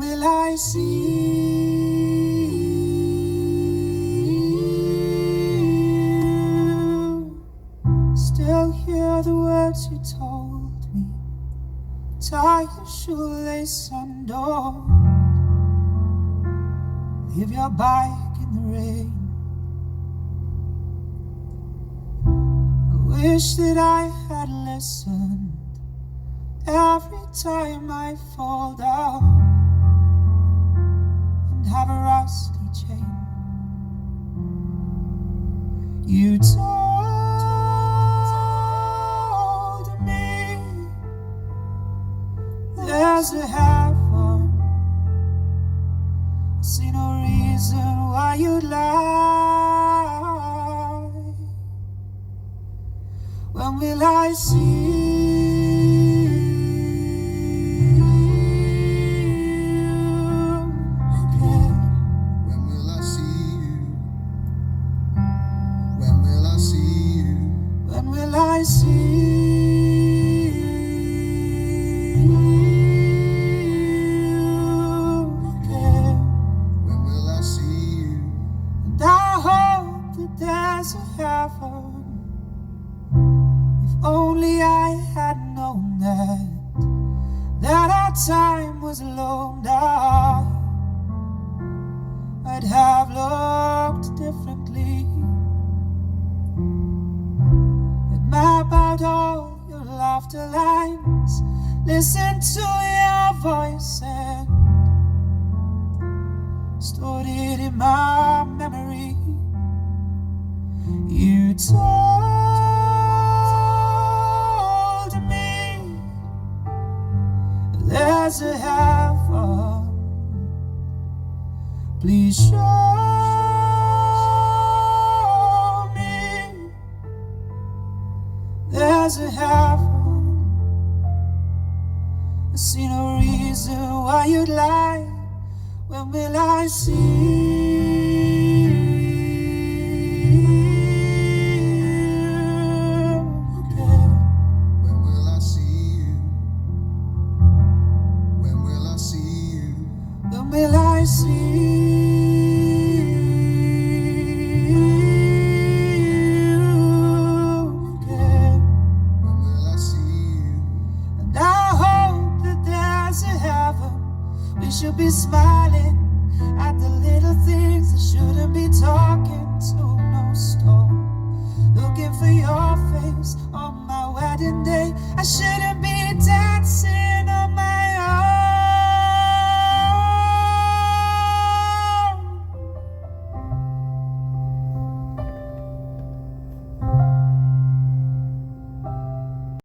will I see you? Still hear the words you told me. Tie your shoelace and don't leave your bike in the rain. I wish that I had listened every time I fall down and have a rusty chain. You told me there's a heaven. I see no reason why you'd lie. When will I see I see you again? When will I see you? And I hope that there's a heaven. If only I had known that our time was alone, I'd have looked differently. Map out all your laughter lines, listen to your voice and stored it in my memory. You told me there's a heaven. Please show there's a heaven. I see no reason why you'd lie. When will I see you again? When will I see you? When will I see you? When will I see should be smiling at the little things. I shouldn't be talking to no stone, looking for your face on my wedding day. I shouldn't be dancing